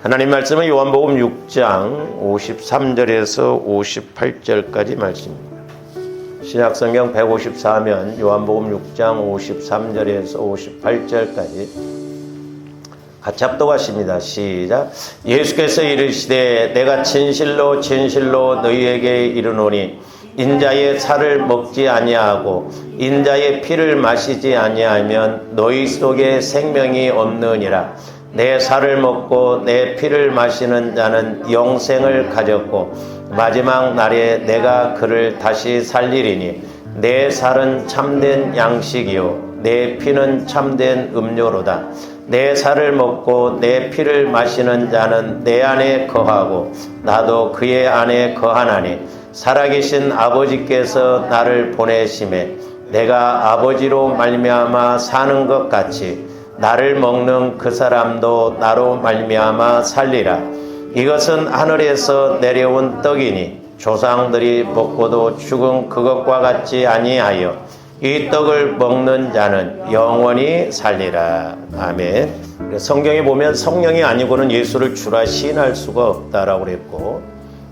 하나님 말씀은 요한복음 6장 53절에서 58절까지 말씀입니다. 신약성경 154면 요한복음 6장 53절에서 58절까지 같이 합독하십니다. 시작. 예수께서 이르시되 내가 진실로 진실로 너희에게 이르노니 인자의 살을 먹지 아니하고 인자의 피를 마시지 아니하면 너희 속에 생명이 없느니라. 내 살을 먹고 내 피를 마시는 자는 영생을 가졌고 마지막 날에 내가 그를 다시 살리리니 내 살은 참된 양식이요 내 피는 참된 음료로다. 내 살을 먹고 내 피를 마시는 자는 내 안에 거하고 나도 그의 안에 거하나니 살아계신 아버지께서 나를 보내심에 내가 아버지로 말미암아 사는 것 같이 나를 먹는 그 사람도 나로 말미암아 살리라. 이것은 하늘에서 내려온 떡이니 조상들이 먹고도 죽은 그것과 같지 아니하여 이 떡을 먹는 자는 영원히 살리라. 아멘. 성경에 보면 성령이 아니고는 예수를 주라 시인할 수가 없다라고 그랬고,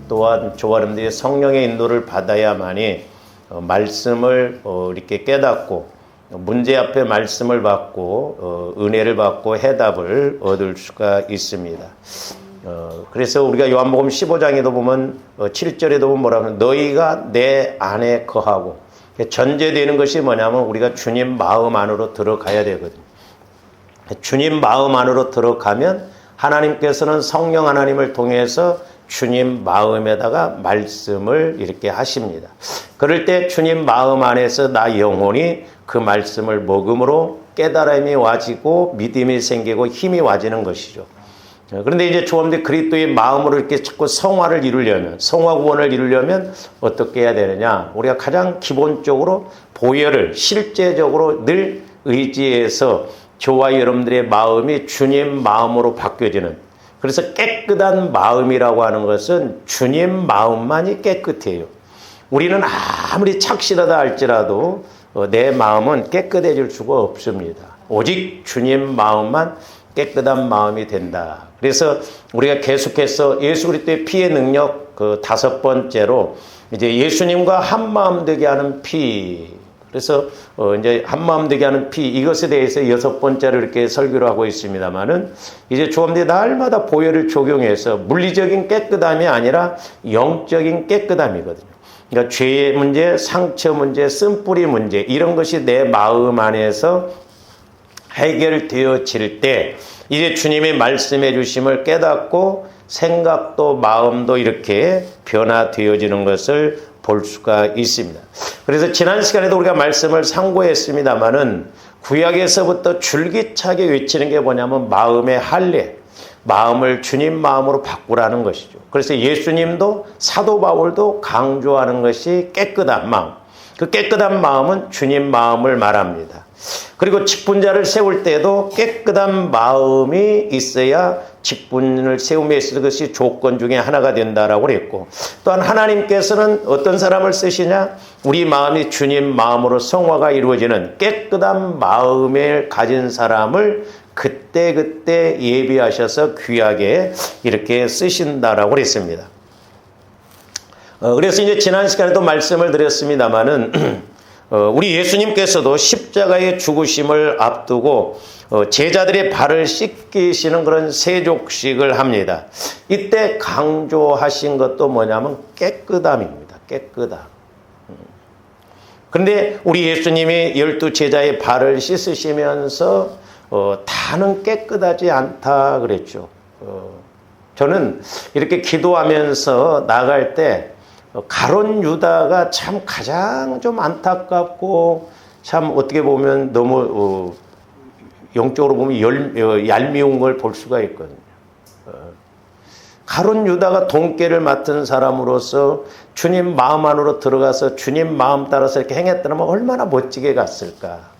또한 조아름들이 성령의 인도를 받아야만이 말씀을 이렇게 깨닫고 문제 앞에 말씀을 받고 은혜를 받고 해답을 얻을 수가 있습니다. 그래서 우리가 요한복음 15장에도 보면 7절에도 보면 뭐라고 하면 너희가 내 안에 거하고, 전제되는 것이 뭐냐면 우리가 주님 마음 안으로 들어가야 되거든요. 주님 마음 안으로 들어가면 하나님께서는 성령 하나님을 통해서 주님 마음에다가 말씀을 이렇게 하십니다. 그럴 때 주님 마음 안에서 나 영혼이 그 말씀을 먹음으로 깨달음이 와지고 믿음이 생기고 힘이 와지는 것이죠. 그런데 이제 조원들 그리스도의 마음으로 이렇게 자꾸 성화를 이루려면, 성화 구원을 이루려면 어떻게 해야 되느냐? 우리가 가장 기본적으로 보혈을 실제적으로 늘 의지해서 저와 여러분들의 마음이 주님 마음으로 바뀌어지는, 그래서 깨끗한 마음이라고 하는 것은 주님 마음만이 깨끗해요. 우리는 아무리 착실하다 할지라도 내 마음은 깨끗해질 수가 없습니다. 오직 주님 마음만 깨끗한 마음이 된다. 그래서 우리가 계속해서 예수 그리스도의 피의 능력 그 5번째로 이제 예수님과 한 마음 되게 하는 피. 그래서 이제 한 마음 되게 하는 피, 이것에 대해서 6번째로 이렇게 설교를 하고 있습니다만은 이제 조금더 날마다 보혈을 적용해서 물리적인 깨끗함이 아니라 영적인 깨끗함이거든요. 그러니까 죄의 문제, 상처 문제, 쓴뿌리 문제, 이런 것이 내 마음 안에서 해결되어질 때 이제 주님이 말씀해 주심을 깨닫고 생각도 마음도 이렇게 변화되어지는 것을 볼 수가 있습니다. 그래서 지난 시간에도 우리가 말씀을 상고했습니다마는 구약에서부터 줄기차게 외치는 게 뭐냐면 마음의 할례, 마음을 주님 마음으로 바꾸라는 것이죠. 그래서 예수님도 사도 바울도 강조하는 것이 깨끗한 마음, 그 깨끗한 마음은 주님 마음을 말합니다. 그리고 직분자를 세울 때도 깨끗한 마음이 있어야 직분을 세움에 있어서 그것이 조건 중에 하나가 된다라고 그랬고, 또한 하나님께서는 어떤 사람을 쓰시냐? 우리 마음이 주님 마음으로 성화가 이루어지는 깨끗한 마음을 가진 사람을 그때그때 예비하셔서 귀하게 이렇게 쓰신다라고 그랬습니다. 그래서 이제 지난 시간에도 말씀을 드렸습니다마는 우리 예수님께서도 십자가의 죽으심을 앞두고 제자들의 발을 씻기시는 그런 세족식을 합니다. 이때 강조하신 것도 뭐냐면 깨끗함입니다. 깨끗함. 그런데 우리 예수님이 12제자의 발을 씻으시면서 다는 깨끗하지 않다 그랬죠. 저는 이렇게 기도하면서 나갈 때 가룟 유다가 참 가장 좀 안타깝고 참 어떻게 보면 너무 영적으로 보면 얄미운 걸 볼 수가 있거든요. 가룟 유다가 돈깨를 맡은 사람으로서 주님 마음 안으로 들어가서 주님 마음 따라서 이렇게 행했다면 얼마나 멋지게 갔을까.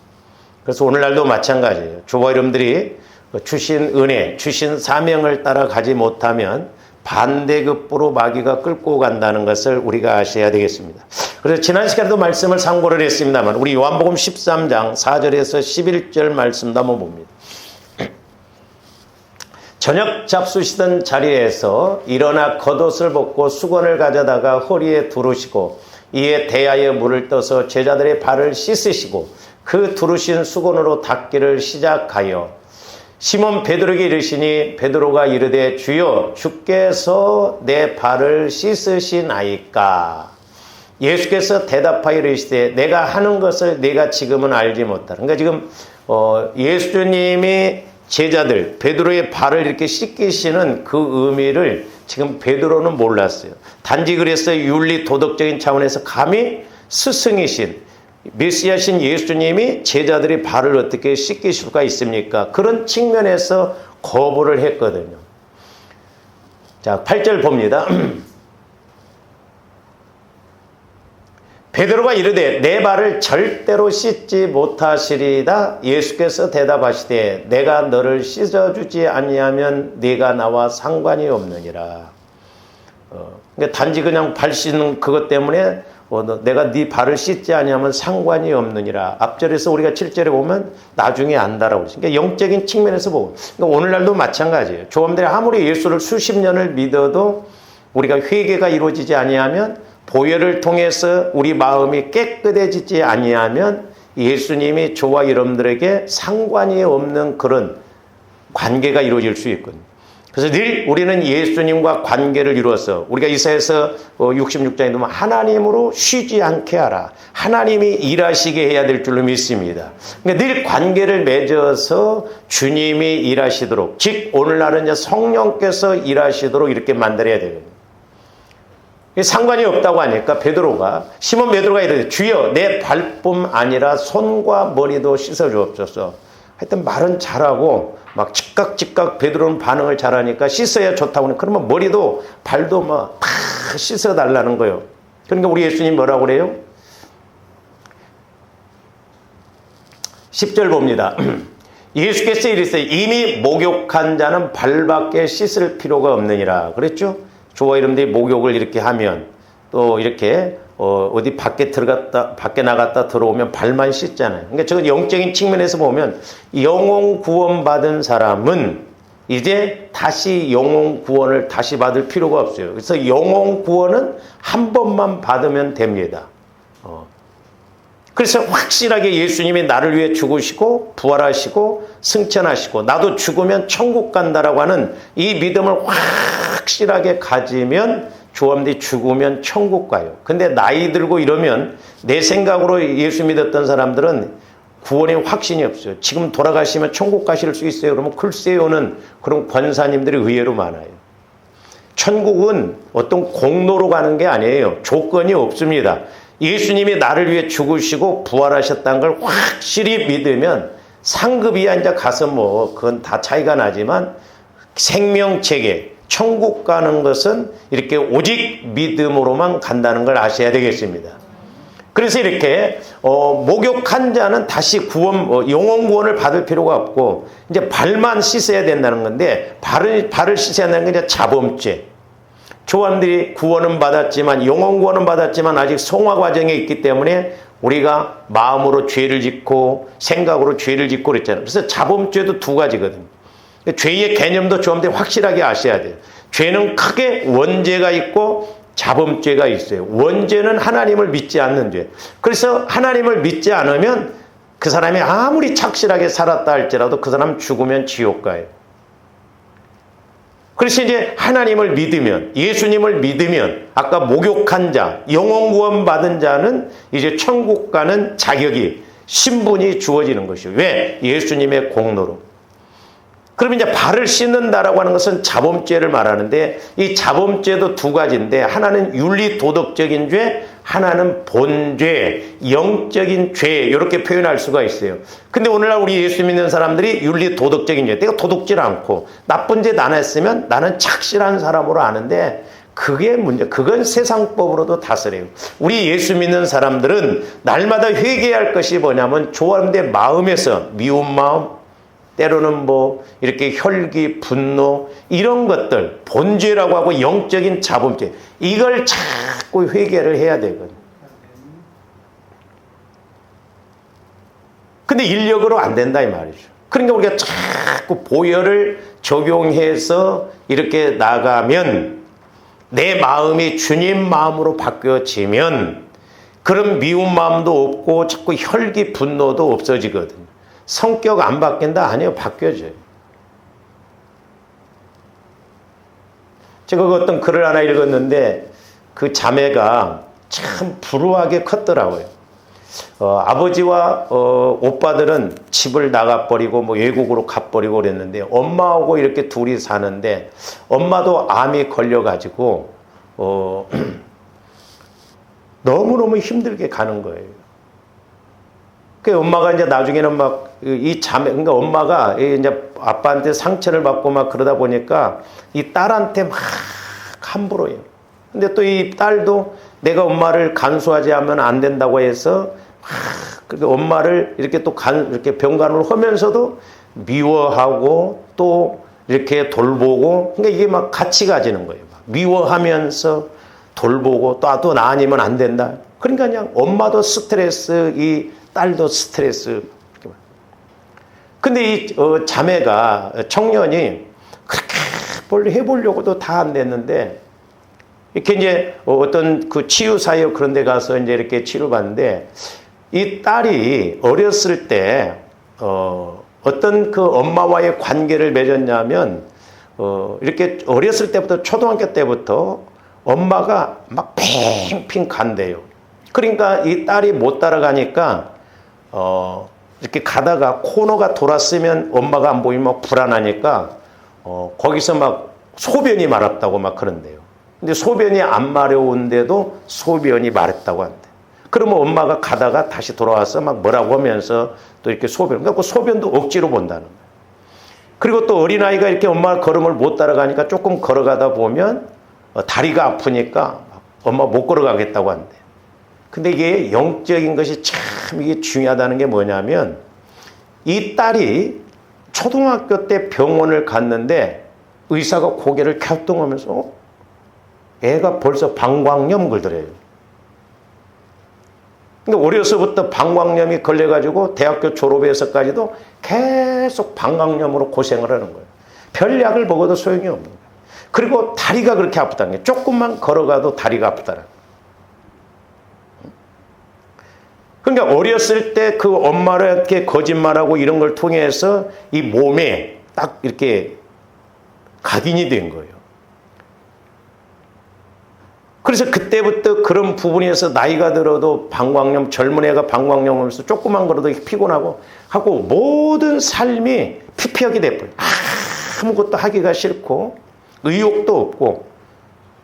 그래서 오늘날도 마찬가지예요. 저와 여러분들이 주신 은혜, 주신 사명을 따라가지 못하면 반대급부로 마귀가 끌고 간다는 것을 우리가 아셔야 되겠습니다. 그래서 지난 시간에도 말씀을 상고를 했습니다만 우리 요한복음 13장 4절에서 11절 말씀도 한번 봅니다. 저녁 잡수시던 자리에서 일어나 겉옷을 벗고 수건을 가져다가 허리에 두르시고 이에 대야에 물을 떠서 제자들의 발을 씻으시고 그 두르신 수건으로 닦기를 시작하여 시몬 베드로에게 이르시니 베드로가 이르되 주여 주께서 내 발을 씻으시나이까. 예수께서 대답하여 이르시되 내가 하는 것을 네가 지금은 알지 못하라. 그러니까 지금 예수님이 제자들 베드로의 발을 이렇게 씻기시는 그 의미를 지금 베드로는 몰랐어요. 단지 그래서 윤리 도덕적인 차원에서 감히 스승이신 메시아신 예수님이 제자들의 발을 어떻게 씻길 수가 있습니까? 그런 측면에서 거부를 했거든요. 자, 8절 봅니다. 베드로가 이르되 내 발을 절대로 씻지 못하시리다. 예수께서 대답하시되 내가 너를 씻어주지 아니하면 네가 나와 상관이 없느니라. 그러니까 단지 그냥 발 씻는 그것 때문에 내가 네 발을 씻지 아니하면 상관이 없느니라. 앞절에서 우리가 7절에 보면 나중에 안다라고 그러죠. 그러니까 영적인 측면에서 보고, 그러니까 오늘날도 마찬가지예요. 조금들이 아무리 예수를 수십 년을 믿어도 우리가 회개가 이루어지지 아니하면, 보혈을 통해서 우리 마음이 깨끗해지지 아니하면 예수님이 저와 여러분들에게 상관이 없는 그런 관계가 이루어질 수 있거든요. 그래서 늘 우리는 예수님과 관계를 이루어서, 우리가 이사야서 66장에 보면 하나님으로 쉬지 않게 하라. 하나님이 일하시게 해야 될 줄로 믿습니다. 그러니까 늘 관계를 맺어서 주님이 일하시도록, 즉 오늘날은 이제 성령께서 일하시도록 이렇게 만들어야 되거든요. 상관이 없다고 하니까 시몬 베드로가 이르되 주여 내 발뿐 아니라 손과 머리도 씻어주옵소서. 하여튼 말은 잘하고 막 즉각 베드로는 반응을 잘하니까 씻어야 좋다고. 그러면 머리도 발도 막 다 씻어달라는 거예요. 그러니까 우리 예수님 뭐라고 그래요? 10절 봅니다. 예수께서 이르시되 이미 목욕한 자는 발밖에 씻을 필요가 없느니라 그랬죠? 저와 여러분들이 목욕을 이렇게 하면 또 이렇게 어디 밖에 나갔다 들어오면 발만 씻잖아요. 그러니까 저건 영적인 측면에서 보면 영혼 구원 받은 사람은 이제 다시 영혼 구원을 다시 받을 필요가 없어요. 그래서 영혼 구원은 한 번만 받으면 됩니다. 그래서 확실하게 예수님이 나를 위해 죽으시고 부활하시고 승천하시고 나도 죽으면 천국 간다라고 하는 이 믿음을 확실하게 가지면 조함들이 죽으면 천국 가요. 근데 나이 들고 이러면 내 생각으로 예수 믿었던 사람들은 구원의 확신이 없어요. 지금 돌아가시면 천국 가실 수 있어요. 그러면 글쎄요는 그런 권사님들이 의외로 많아요. 천국은 어떤 공로로 가는 게 아니에요. 조건이 없습니다. 예수님이 나를 위해 죽으시고 부활하셨다는 걸 확실히 믿으면 상급이야 이제 가서 그건 다 차이가 나지만 생명체계, 천국 가는 것은 이렇게 오직 믿음으로만 간다는 걸 아셔야 되겠습니다. 그래서 이렇게 목욕한 자는 다시 영혼 구원을 받을 필요가 없고 이제 발만 씻어야 된다는 건데 발을 씻어야 된다는 게 이제 자범죄. 조함들이 구원은 받았지만 영혼 구원은 받았지만 아직 성화 과정에 있기 때문에 우리가 마음으로 죄를 짓고 생각으로 죄를 짓고 그랬잖아요. 그래서 자범죄도 두 가지거든요. 죄의 개념도 조함들이 확실하게 아셔야 돼요. 죄는 크게 원죄가 있고 자범죄가 있어요. 원죄는 하나님을 믿지 않는 죄. 그래서 하나님을 믿지 않으면 그 사람이 아무리 착실하게 살았다 할지라도 그 사람 죽으면 지옥 가요. 그래서 이제 하나님을 믿으면, 예수님을 믿으면, 아까 목욕한 자, 영혼 구원 받은 자는 이제 천국 가는 자격이, 신분이 주어지는 것이에요. 왜? 예수님의 공로로. 그러면 이제 발을 씻는다라고 하는 것은 자범죄를 말하는데, 이 자범죄도 두 가지인데, 하나는 윤리 도덕적인 죄, 하나는 본죄, 영적인 죄, 이렇게 표현할 수가 있어요. 근데 오늘날 우리 예수 믿는 사람들이 윤리 도덕적인 죄, 내가 도둑질 않고 나쁜 짓 안 했으면 나는 착실한 사람으로 아는데 그게 문제. 그건 세상법으로도 다스려요. 우리 예수 믿는 사람들은 날마다 회개할 것이 뭐냐면 좋아하는데 마음에서 미운 마음, 때로는 이렇게 혈기, 분노 이런 것들, 본죄라고 하고 영적인 자범죄, 이걸 자꾸 회개를 해야 되거든요. 근데 인력으로 안 된다 이 말이죠. 그러니까 우리가 자꾸 보혈을 적용해서 이렇게 나가면 내 마음이 주님 마음으로 바뀌어지면 그런 미운 마음도 없고 자꾸 혈기 분노도 없어지거든. 성격 안 바뀐다? 아니요, 바뀌어져요. 제가 어떤 글을 하나 읽었는데 그 자매가 참 불우하게 컸더라고요. 아버지와 오빠들은 집을 나가버리고 뭐 외국으로 가버리고 그랬는데 엄마하고 이렇게 둘이 사는데 엄마도 암이 걸려가지고 너무너무 힘들게 가는 거예요. 그 엄마가 이제 나중에는 막 이 자매, 그러니까 엄마가 이제 아빠한테 상처를 받고 막 그러다 보니까 이 딸한테 막 함부로 해요. 근데 또 이 딸도 내가 엄마를 간수하지 않으면 안 된다고 해서 그렇게 엄마를 이렇게 또 이렇게 병간호를 하면서도 미워하고 또 이렇게 돌보고, 그러니까 이게 막 같이 가지는 거예요. 미워하면서 돌보고 또 나 아니면 안 된다. 그러니까 그냥 엄마도 스트레스, 이 딸도 스트레스. 근데 이 자매가 청년이 그렇게 뭘 해보려고도 다 안 됐는데 이렇게 이제 어떤 그 치유사역 그런 데 가서 이제 이렇게 치료받는데 이 딸이 어렸을 때 어떤 그 엄마와의 관계를 맺었냐면 이렇게 어렸을 때부터 초등학교 때부터 엄마가 막 팽팽 간대요. 그러니까 이 딸이 못 따라가니까 이렇게 가다가 코너가 돌았으면 엄마가 안 보이면 막 불안하니까 거기서 막 소변이 마렵다고 막 그런대요. 근데 소변이 안 마려운데도 소변이 마렵다고 한대. 그러면 엄마가 가다가 다시 돌아와서 막 뭐라고 하면서 또 이렇게 그러니까 그 소변도 억지로 본다는 거예요. 그리고 또 어린아이가 이렇게 엄마 걸음을 못 따라가니까 조금 걸어가다 보면 다리가 아프니까 엄마 못 걸어가겠다고 한대. 근데 이게 영적인 것이 참 이게 중요하다는 게 뭐냐면 이 딸이 초등학교 때 병원을 갔는데 의사가 고개를 갸우뚱하면서 애가 벌써 방광염 걸더래요. 근데 어려서부터 방광염이 걸려가지고 대학교 졸업해서까지도 계속 방광염으로 고생을 하는 거예요. 별 약을 먹어도 소용이 없는 거예요. 그리고 다리가 그렇게 아프다는 게 조금만 걸어가도 다리가 아프다는 거예요. 그러니까 어렸을 때 그 엄마를 이렇게 거짓말하고 이런 걸 통해서 이 몸에 딱 이렇게 각인이 된 거예요. 그래서 그때부터 그런 부분에서 나이가 들어도 방광염, 젊은 애가 방광염 오면서 조금만 걸어도 피곤하고 하고 모든 삶이 피폐하게 돼버려요. 아무것도 하기가 싫고 의욕도 없고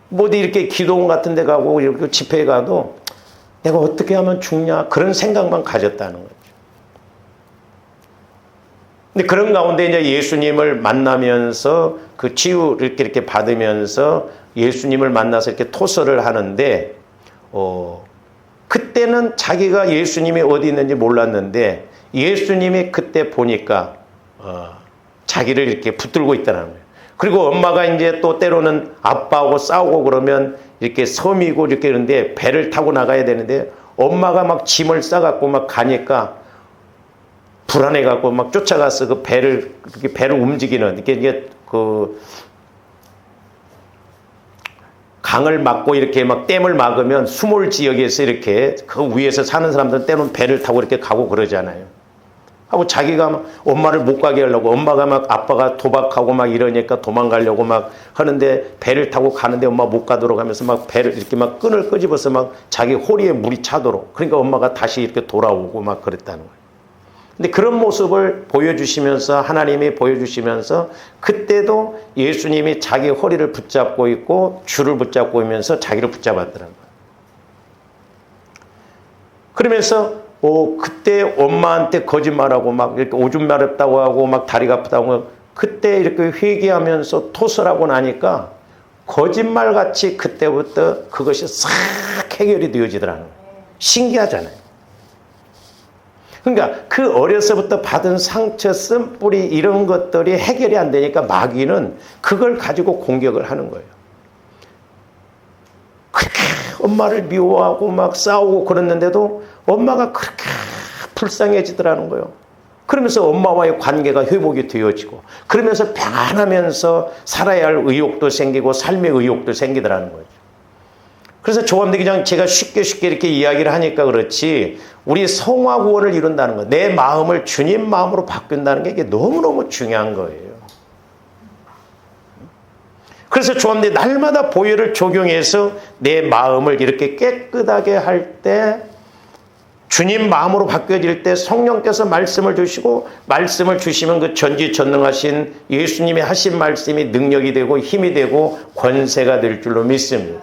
뭐 어디 이렇게 기도원 같은 데 가고 이렇게 집회에 가도 내가 어떻게 하면 죽냐 그런 생각만 가졌다는 거죠. 근데 그런 가운데 이제 예수님을 만나면서 그 치유를 이렇게 받으면서 예수님을 만나서 이렇게 토설을 하는데 그때는 자기가 예수님이 어디 있는지 몰랐는데 예수님이 그때 보니까 자기를 이렇게 붙들고 있다는 거예요. 그리고 엄마가 이제 또 때로는 아빠하고 싸우고 그러면 이렇게 섬이고 이렇게 이러는데 배를 타고 나가야 되는데 엄마가 막 짐을 싸갖고 막 가니까 불안해갖고 막 쫓아가서 그 배를 움직이는 이게 그 강을 막고 이렇게 막 댐을 막으면 수몰 지역에서 이렇게 그 위에서 사는 사람들은 때로는 배를 타고 이렇게 가고 그러잖아요. 하고 자기가 막 엄마를 못 가게 하려고 엄마가 막 아빠가 도박하고 막 이러니까 도망가려고 막 하는데 배를 타고 가는데 엄마 못 가도록 하면서 막 배를 이렇게 막 끈을 끄집어서 막 자기 호리에 물이 차도록 그러니까 엄마가 다시 이렇게 돌아오고 막 그랬다는 거예요. 근데 그런 모습을 보여주시면서 하나님이 보여주시면서 그때도 예수님이 자기 허리를 붙잡고 있고 줄을 붙잡고 있면서 자기를 붙잡았더라는 거예요. 그러면서 그때 엄마한테 거짓말하고 막 이렇게 오줌 마렵다고 하고 막 다리가 아프다고 하고 그때 이렇게 회개하면서 토설하고 나니까 거짓말같이 그때부터 그것이 싹 해결이 되어지더라는 거예요. 신기하잖아요. 그러니까 그 어려서부터 받은 상처, 쓴뿌리 이런 것들이 해결이 안 되니까 마귀는 그걸 가지고 공격을 하는 거예요. 그렇게 엄마를 미워하고 막 싸우고 그랬는데도 엄마가 그렇게 불쌍해지더라는 거예요. 그러면서 엄마와의 관계가 회복이 되어지고 그러면서 평안하면서 살아야 할 의욕도 생기고 삶의 의욕도 생기더라는 거죠. 그래서 조감독이 그냥 제가 쉽게 이렇게 이야기를 하니까 그렇지 우리 성화 구원을 이룬다는 거, 내 마음을 주님 마음으로 바꾼다는 게 이게 너무너무 중요한 거예요. 그래서 조감독이 날마다 보혈을 적용해서 내 마음을 이렇게 깨끗하게 할 때 주님 마음으로 바뀌어질 때 성령께서 말씀을 주시고 말씀을 주시면 그 전지전능하신 예수님의 하신 말씀이 능력이 되고 힘이 되고 권세가 될 줄로 믿습니다.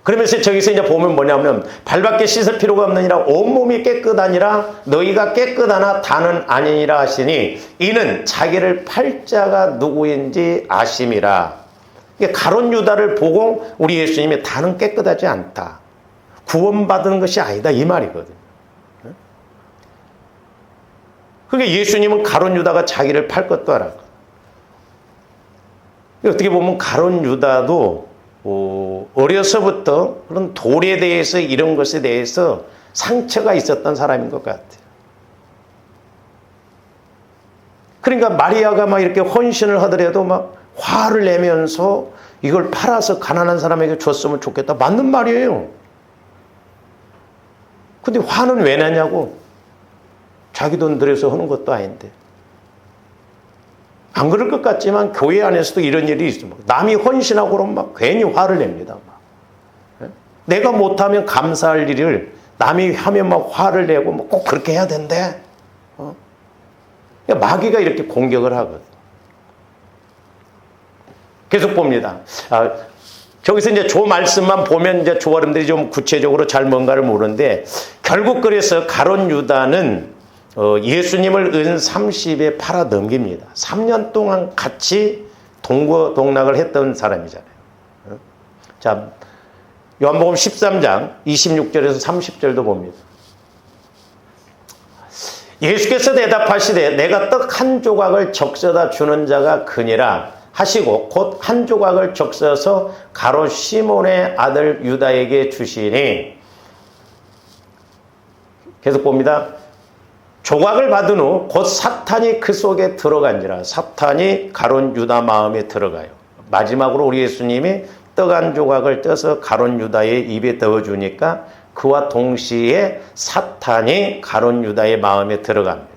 그러면서 저기서 이제 보면 뭐냐면 발밖에 씻을 필요가 없느니라 온몸이 깨끗하니라 너희가 깨끗하나 다는 아니니라 하시니 이는 자기를 팔 자가 누구인지 아심이라. 가룟 유다를 보고 우리 예수님이 다는 깨끗하지 않다, 구원받은 것이 아니다 이 말이거든요. 그러니까 예수님은 가룟 유다가 자기를 팔 것도 알았고, 어떻게 보면 가룟 유다도 어려서부터 그런 돌에 대해서 이런 것에 대해서 상처가 있었던 사람인 것 같아요. 그러니까 마리아가 막 이렇게 헌신을 하더라도 막 화를 내면서 이걸 팔아서 가난한 사람에게 줬으면 좋겠다. 맞는 말이에요. 근데 화는 왜 내냐고. 자기 돈 들여서 하는 것도 아닌데. 안 그럴 것 같지만 교회 안에서도 이런 일이 있습니다. 남이 헌신하고 그러면 막 괜히 화를 냅니다. 막. 내가 못하면 감사할 일을 남이 하면 막 화를 내고 뭐 꼭 그렇게 해야 된대. 마귀가 이렇게 공격을 하거든. 계속 봅니다. 저기서 이제 조 말씀만 보면 이제 조아름들이 좀 구체적으로 잘 뭔가를 모르는데 결국 그래서 가룟 유다는 예수님을 은 30에 팔아 넘깁니다. 3년 동안 같이 동거동락을 했던 사람이잖아요. 자, 요한복음 13장 26절에서 30절도 봅니다. 예수께서 대답하시되 내가 떡 한 조각을 적셔다 주는 자가 그니라 하시고 곧 한 조각을 적셔서 가롯 시몬의 아들 유다에게 주시니, 계속 봅니다. 조각을 받은 후 곧 사탄이 그 속에 들어간지라. 사탄이 가롯 유다 마음에 들어가요. 마지막으로 우리 예수님이 떡 한 조각을 떼서 가롯 유다의 입에 넣어주니까 그와 동시에 사탄이 가롯 유다의 마음에 들어갑니다.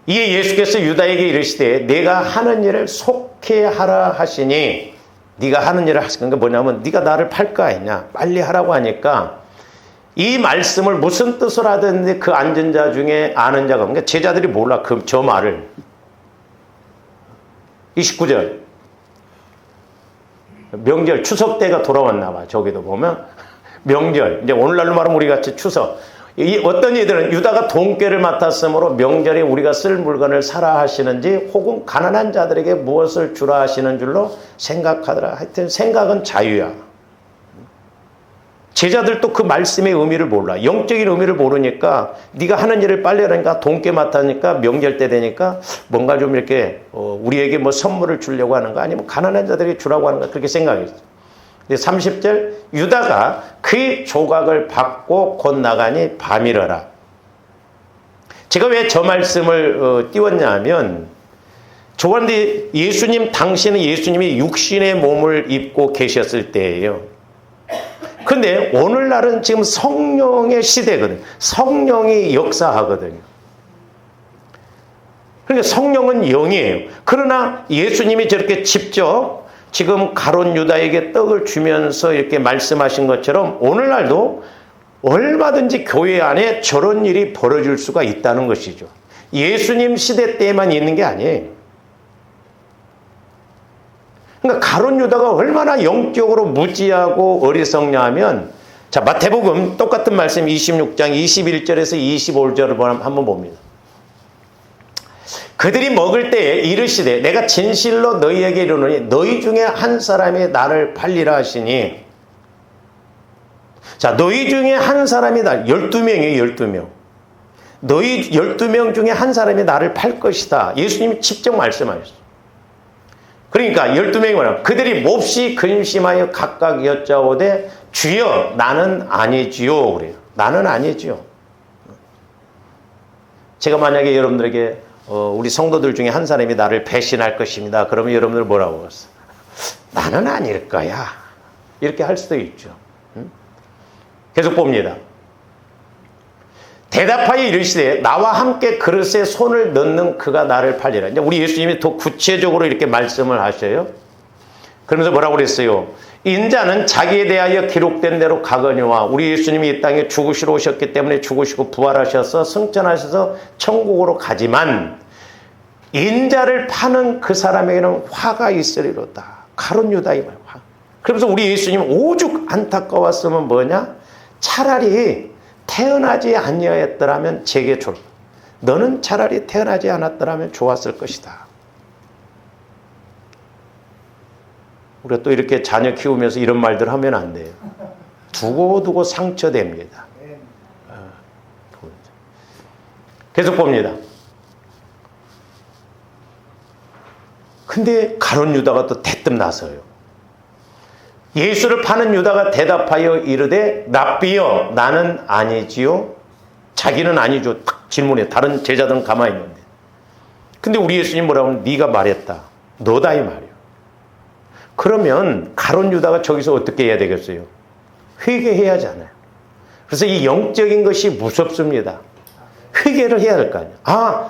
이에 예수께서 유다에게 이르시되 내가 하는 일을 속히 하라 하시니, 네가 하는 일을 하시는 게 뭐냐면 네가 나를 팔 거 아니냐, 빨리 하라고 하니까 이 말씀을 무슨 뜻을 하든지 그 앉은 자 중에 아는 자가 없는 게, 제자들이 몰라 저 말을. 29절 명절 추석 때가 돌아왔나 봐. 저기도 보면 명절, 이제 오늘날로 말하면 우리 같이 추석. 어떤 이들은 유다가 돈꾀를 맡았으므로 명절에 우리가 쓸 물건을 사라 하시는지 혹은 가난한 자들에게 무엇을 주라 하시는 줄로 생각하더라. 하여튼 생각은 자유야. 제자들도 그 말씀의 의미를 몰라. 영적인 의미를 모르니까 네가 하는 일을 빨리 하니까 돈깨 맡으니까 명절 때 되니까 뭔가 좀 이렇게 우리에게 뭐 선물을 주려고 하는가, 아니면 가난한 자들에게 주라고 하는가, 그렇게 생각했어. 30절 유다가 그 조각을 받고 곧 나가니 밤이러라. 제가 왜 저 말씀을 띄웠냐 하면, 조한데 예수님 당시에는 예수님이 육신의 몸을 입고 계셨을 때예요. 근데 오늘날은 지금 성령의 시대거든요. 성령이 역사하거든요. 그러니까 성령은 영이에요. 그러나 예수님이 저렇게 직접 지금 가룟 유다에게 떡을 주면서 이렇게 말씀하신 것처럼 오늘날도 얼마든지 교회 안에 저런 일이 벌어질 수가 있다는 것이죠. 예수님 시대 때에만 있는 게 아니에요. 그러니까 가룟 유다가 얼마나 영적으로 무지하고 어리석냐 하면, 자, 마태복음 똑같은 말씀 26장 21절에서 25절을 한번 봅니다. 그들이 먹을 때에 이르시되 내가 진실로 너희에게 이르노니 너희 중에 한 사람이 나를 팔리라 하시니, 자, 너희 중에 한 사람이 12명이에요. 12명. 너희 12명 중에 한 사람이 나를 팔 것이다. 예수님이 직접 말씀하셨어요. 그러니까 12명이 뭐냐, 그들이 몹시 근심하여 각각 여짜오되 주여 나는 아니지요 그래요. 나는 아니지요. 제가 만약에 여러분들에게 우리 성도들 중에 한 사람이 나를 배신할 것입니다. 그러면 여러분들 뭐라고 하겠어? 나는 아닐 거야. 이렇게 할 수도 있죠. 계속 봅니다. 대답하여 이르시되 나와 함께 그릇에 손을 넣는 그가 나를 팔리라. 이제 우리 예수님이 더 구체적으로 이렇게 말씀을 하셔요. 그러면서 뭐라고 그랬어요? 인자는 자기에 대하여 기록된 대로 가거니와 우리 예수님이 이 땅에 죽으시러 오셨기 때문에 죽으시고 부활하셔서 승천하셔서 천국으로 가지만 인자를 파는 그 사람에게는 화가 있으리로다. 가룟 유다 이 말. 그러면서 우리 예수님 오죽 안타까웠으면 뭐냐? 차라리 태어나지 아니하였더라면 제게 줄. 너는 차라리 태어나지 않았더라면 좋았을 것이다. 우리가 또 이렇게 자녀 키우면서 이런 말들 하면 안 돼요. 두고두고 상처됩니다. 계속 봅니다. 근데 가룟 유다가 또 대뜸 나서요. 예수를 파는 유다가 대답하여 이르되 랍비여 나는 아니지요. 자기는 아니죠. 딱 질문해. 다른 제자들은 가만히 있는데. 근데 우리 예수님 뭐라고 하면 네가 말했다. 너다 이 말이에요. 그러면 가룟 유다가 저기서 어떻게 해야 되겠어요? 회개해야 하잖아요. 그래서 이 영적인 것이 무섭습니다. 회개를 해야 될 거 아니에요. 아,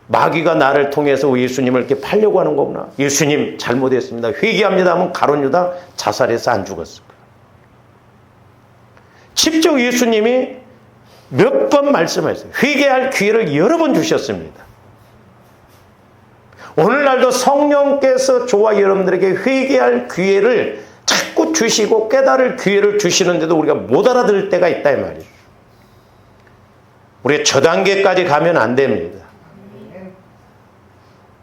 마귀가 나를 통해서 예수님을 이렇게 팔려고 하는 거구나. 예수님 잘못했습니다. 회개합니다 하면 가룟 유다 자살해서 안 죽었을 거예요. 직접 예수님이 몇 번 말씀하셨어요. 회개할 기회를 여러 번 주셨습니다. 오늘날도 성령께서 저와 여러분들에게 회개할 기회를 자꾸 주시고 깨달을 기회를 주시는데도 우리가 못 알아들을 때가 있다 이 말이에요. 우리가 저 단계까지 가면 안 됩니다.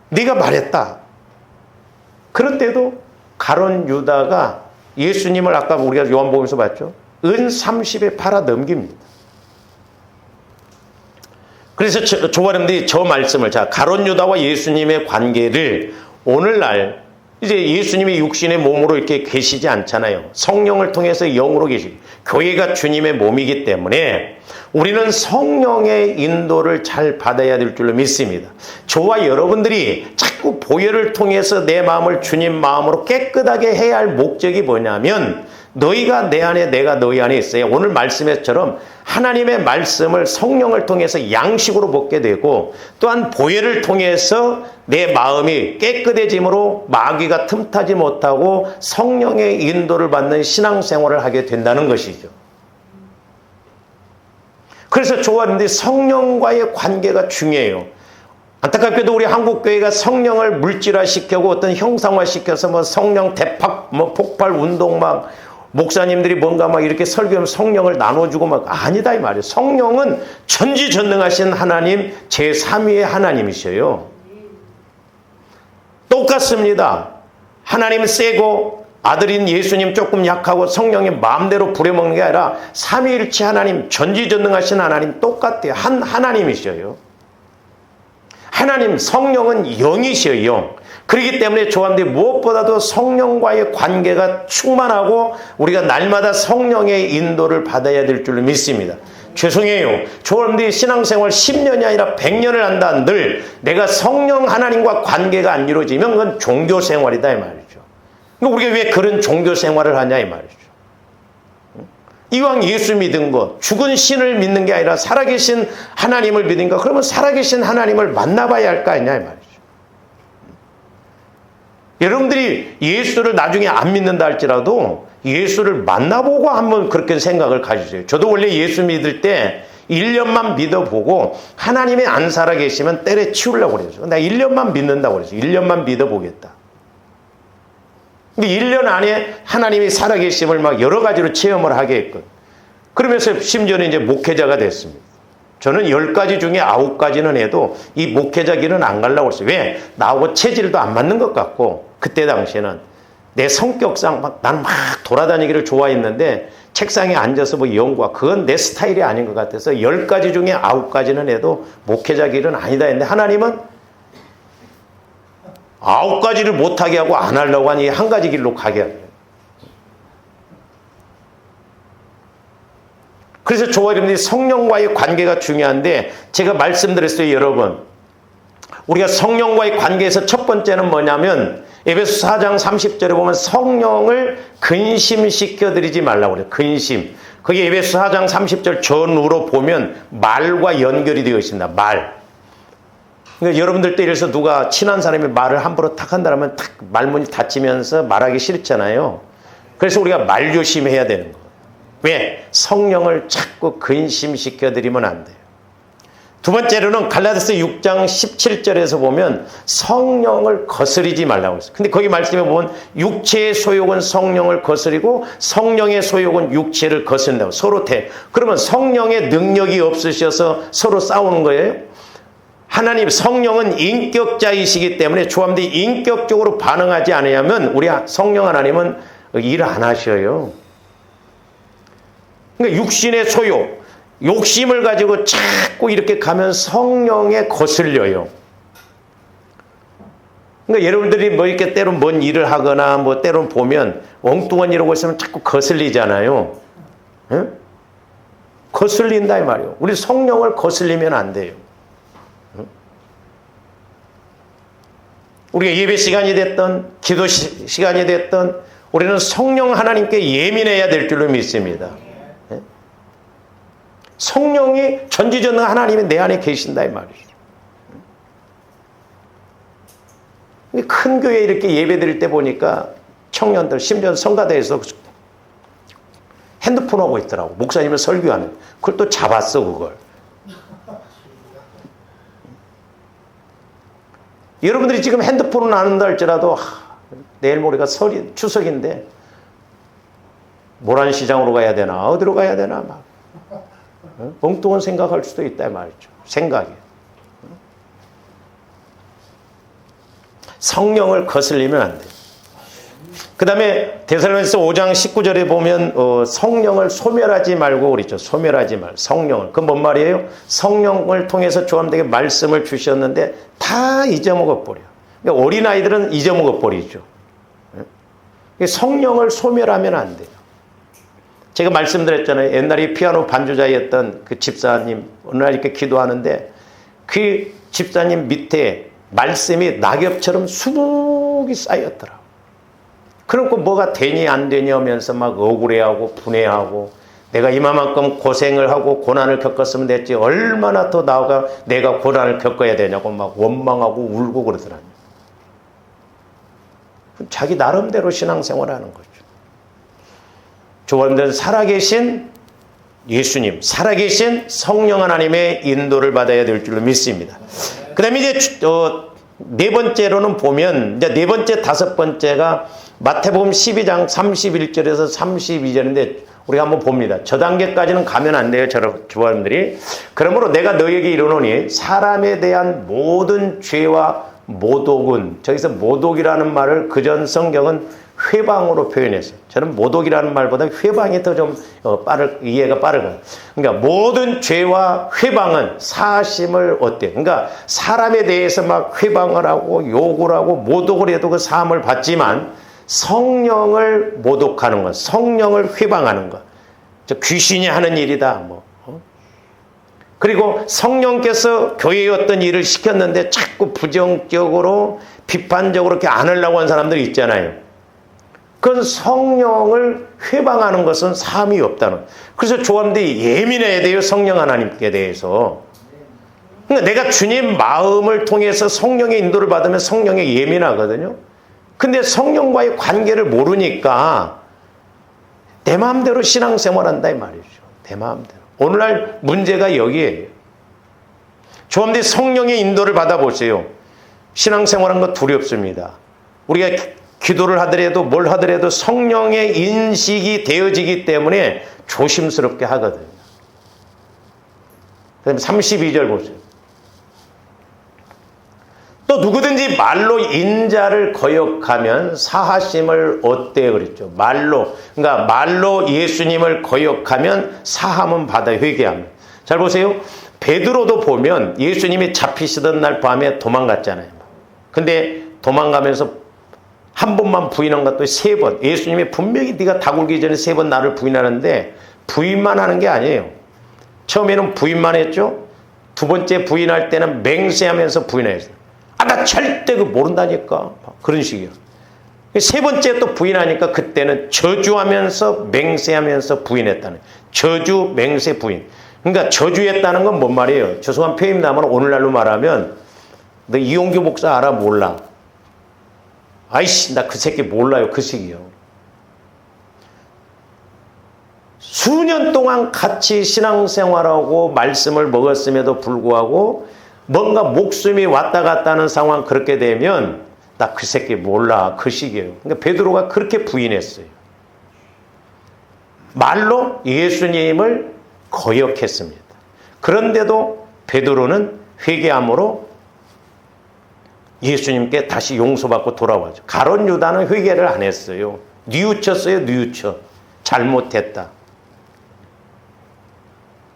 네가 말했다. 그럴 때도 가룟 유다가 예수님을 아까 우리가 요한복음에서 봤죠. 은 30에 팔아 넘깁니다. 그래서 저와 여러분들이 저 말씀을 가룟 유다와 예수님의 관계를 오늘날 이제 예수님이 육신의 몸으로 이렇게 계시지 않잖아요. 성령을 통해서 영으로 계시고 교회가 주님의 몸이기 때문에 우리는 성령의 인도를 잘 받아야 될 줄로 믿습니다. 저와 여러분들이 자꾸 보혈을 통해서 내 마음을 주님 마음으로 깨끗하게 해야 할 목적이 뭐냐면 너희가 내 안에 내가 너희 안에 있어요. 오늘 말씀에처럼 하나님의 말씀을 성령을 통해서 양식으로 먹게 되고 또한 보혈을 통해서 내 마음이 깨끗해짐으로 마귀가 틈타지 못하고 성령의 인도를 받는 신앙생활을 하게 된다는 것이죠. 그래서 저와 여러분들이 성령과의 관계가 중요해요. 안타깝게도 우리 한국교회가 성령을 물질화시키고 어떤 형상화시켜서 뭐 성령 대팍 뭐 폭발 운동 막 목사님들이 뭔가 막 이렇게 설교하면 성령을 나눠주고 막 아니다 이 말이에요. 성령은 전지전능하신 하나님 제3위의 하나님이셔요. 똑같습니다. 하나님은 세고 아들인 예수님 조금 약하고 성령이 마음대로 부려먹는 게 아니라 삼위일체 하나님 전지전능하신 하나님 똑같아요. 한 하나님이셔요. 하나님 성령은 영이셔요. 영. 그렇기 때문에 저한테 무엇보다도 성령과의 관계가 충만하고 우리가 날마다 성령의 인도를 받아야 될 줄로 믿습니다. 죄송해요. 저한테 신앙생활 10년이 아니라 100년을 한다 한들 내가 성령 하나님과 관계가 안 이루어지면 그건 종교생활이다 이 말이죠. 우리가 왜 그런 종교생활을 하냐 이 말이죠. 이왕 예수 믿은 거 죽은 신을 믿는 게 아니라 살아계신 하나님을 믿는 거 그러면 살아계신 하나님을 만나봐야 할 거 아니냐 이 말이죠. 여러분들이 예수를 나중에 안 믿는다 할지라도 예수를 만나보고 한번 그렇게 생각을 가지세요. 저도 원래 예수 믿을 때 1년만 믿어보고 하나님이 안 살아계시면 때려치우려고 그랬어요. 나 1년만 믿는다고 그랬어요. 1년만 믿어보겠다. 근데 1년 안에 하나님이 살아계심을 막 여러 가지로 체험을 하게 했거든요. 그러면서 심지어는 이제 목회자가 됐습니다. 저는 10가지 중에 9가지는 해도 이 목회자 길은 안 가려고 했어요. 왜? 나하고 체질도 안 맞는 것 같고 그때 당시에는 내 성격상 나는 막 돌아다니기를 좋아했는데 책상에 앉아서 뭐 연구와 그건 내 스타일이 아닌 것 같아서 10가지 중에 9가지는 해도 목회자 길은 아니다 했는데 하나님은 9가지를 못하게 하고 안 하려고 하니 한 가지 길로 가게 하더라고요. 그래서 저와 여러분들이 성령과의 관계가 중요한데, 제가 말씀드렸어요, 여러분. 우리가 성령과의 관계에서 첫 번째는 뭐냐면, 에베소 4장 30절에 보면 성령을 근심시켜드리지 말라고 그래요. 근심. 그게 에베소 4장 30절 전후로 보면 말과 연결이 되어 있습니다. 말. 그러니까 여러분들 때 이래서 누가 친한 사람이 말을 함부로 탁 한다면 탁 말문이 닫히면서 말하기 싫잖아요. 그래서 우리가 말 조심해야 되는 거예요. 왜? 성령을 자꾸 근심시켜드리면 안 돼요. 두 번째로는 갈라디아서 6장 17절에서 보면 성령을 거스리지 말라고 했어요. 근데 거기 말씀에 보면 육체의 소욕은 성령을 거스리고 성령의 소욕은 육체를 거스른다고. 서로 그러면 성령의 능력이 없으셔서 서로 싸우는 거예요? 하나님 성령은 인격자이시기 때문에 조함들이 인격적으로 반응하지 않으면 우리 성령 하나님은 일 안 하셔요. 그러니까 육신의 소욕, 욕심을 가지고 자꾸 이렇게 가면 성령에 거슬려요. 그러니까 여러분들이 뭐 이렇게 때론 뭔 일을 하거나 뭐 때론 보면 엉뚱한 일 하고 있으면 자꾸 거슬리잖아요. 예? 거슬린다 이 말이에요. 우리 성령을 거슬리면 안 돼요. 우리가 예배 시간이 됐던 기도 시간이 됐던 우리는 성령 하나님께 예민해야 될 줄로 믿습니다. 성령이 전지전능 하나님이 내 안에 계신다 이 말이죠. 큰 교회 이렇게 예배 드릴 때 보니까 청년들 심지어 성가대에서 핸드폰 하고 있더라고. 목사님을 설교하는. 그걸 또 잡았어 그걸. 여러분들이 지금 핸드폰은 안 한다 할지라도 내일 모레가 추석인데 모란시장으로 가야 되나 어디로 가야 되나 막 엉뚱한 생각할 수도 있다 말이죠. 생각이. 성령을 거슬리면 안 돼요. 그 다음에 데살로니가서 5장 19절에 보면 성령을 소멸하지 말고 그랬죠. 소멸하지 말. 성령을. 그건 뭔 말이에요? 성령을 통해서 조함되게 말씀을 주셨는데 다 잊어먹어 버려. 그러니까 어린아이들은 잊어먹어 버리죠. 성령을 소멸하면 안 돼요. 제가 말씀드렸잖아요. 옛날에 피아노 반주자였던 그 집사님 어느 날 이렇게 기도하는데 그 집사님 밑에 말씀이 낙엽처럼 수북이 쌓였더라. 그러고 뭐가 되니 안 되니 하면서 막 억울해하고 분해하고 내가 이만큼 고생을 하고 고난을 겪었으면 됐지 얼마나 더 내가 고난을 겪어야 되냐고 막 원망하고 울고 그러더라고요. 자기 나름대로 신앙생활하는 거죠. 조원들 살아계신 예수님, 살아계신 성령 하나님의 인도를 받아야 될 줄로 믿습니다. 그 다음에 이제 네 번째로는 보면 이제 네 번째 다섯 번째가 마태복음 12장 31절에서 32절인데 우리가 한번 봅니다. 저 단계까지는 가면 안 돼요. 저분들이. 그러므로 내가 너에게 이르노니 사람에 대한 모든 죄와 모독은 저기서 모독이라는 말을 그전 성경은 회방으로 표현했어요. 저는 모독이라는 말보다 회방이 더 좀 이해가 빠르거든요. 그러니까 모든 죄와 회방은 사심을 어때요? 그러니까 사람에 대해서 막 회방을 하고 욕을 하고 모독을 해도 그 사함을 받지만 성령을 모독하는 것, 성령을 회방하는 것, 저 귀신이 하는 일이다. 그리고 성령께서 교회에 어떤 일을 시켰는데 자꾸 부정적으로 비판적으로 이렇게 안 하려고 하는 사람들이 있잖아요. 그건 성령을 회방하는 것은 사함이 없다는. 그래서 조함들이 예민해야 돼요. 성령 하나님께 대해서. 그러니까 내가 주님 마음을 통해서 성령의 인도를 받으면 성령에 예민하거든요. 근데 성령과의 관계를 모르니까 내 마음대로 신앙생활한다 이 말이죠. 내 마음대로. 오늘날 문제가 여기에요. 조함들이 성령의 인도를 받아보세요. 신앙생활한 거 두렵습니다. 우리가 기도를 하더라도 뭘 하더라도 성령의 인식이 되어지기 때문에 조심스럽게 하거든요. 그다음에 32절 보세요. 또 누구든지 말로 인자를 거역하면 사하심을 얻대 그랬죠. 말로. 그러니까 말로 예수님을 거역하면 사함은 받아 회개하면. 잘 보세요. 베드로도 보면 예수님이 잡히시던 날 밤에 도망갔잖아요. 근데 도망가면서 한 번만 부인한 것도 세 번. 예수님이 분명히 네가 다 굴기 전에 세 번 나를 부인하는데 부인만 하는 게 아니에요. 처음에는 부인만 했죠. 두 번째 부인할 때는 맹세하면서 부인했어요. 아, 나 절대 그 모른다니까. 그런 식이에요. 세 번째 또 부인하니까 그때는 저주하면서 맹세하면서 부인했다는. 저주, 맹세, 부인. 그러니까 저주했다는 건 뭔 말이에요? 죄송한 표현입니다만 오늘날로 말하면 너 이용규 목사 알아? 몰라. 아이씨, 나 그 새끼 몰라요. 그 식이요. 수년 동안 같이 신앙생활하고 말씀을 먹었음에도 불구하고 뭔가 목숨이 왔다 갔다 하는 상황 그렇게 되면 나 그 새끼 몰라. 그 식이에요. 그러니까 베드로가 그렇게 부인했어요. 말로 예수님을 거역했습니다. 그런데도 베드로는 회개함으로 예수님께 다시 용서받고 돌아와죠. 가룟 유다는 회개를 안 했어요. 뉘우쳤어요. 뉘우쳐. 잘못했다.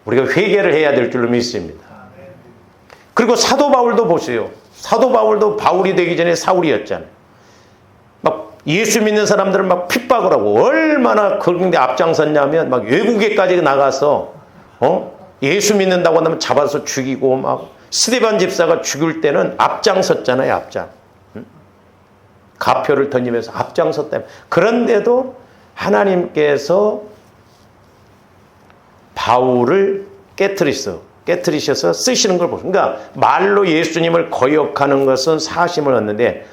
우리가 회개를 해야 될 줄로 믿습니다. 그리고 사도 바울도 보세요. 사도 바울도 바울이 되기 전에 사울이었잖아요. 막 예수 믿는 사람들을 막 핍박을 하고 얼마나 그런 데 앞장섰냐면 막 외국에까지 나가서 예수 믿는다고 하면 잡아서 죽이고 막 스데반 집사가 죽일 때는 앞장섰잖아요. 앞장. 가표를 던지면서 앞장섰다. 그런데도 하나님께서 바울을 깨트리셔서 쓰시는 걸 보세요. 그러니까 말로 예수님을 거역하는 것은 사심을 얻는데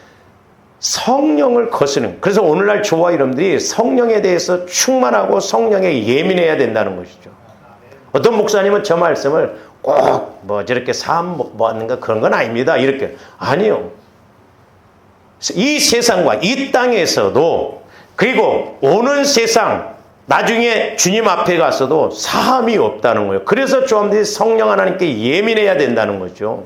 성령을 거스는. 그래서 오늘날 저와 여러분들이 성령에 대해서 충만하고 성령에 예민해야 된다는 것이죠. 어떤 목사님은 저 말씀을 꼭 뭐 저렇게 사람 뭐 하는가 그런 건 아닙니다. 이렇게. 아니요. 이 세상과 이 땅에서도 그리고 오는 세상 나중에 주님 앞에 가서도 사함이 없다는 거예요. 그래서 저들이 성령 하나님께 예민해야 된다는 거죠.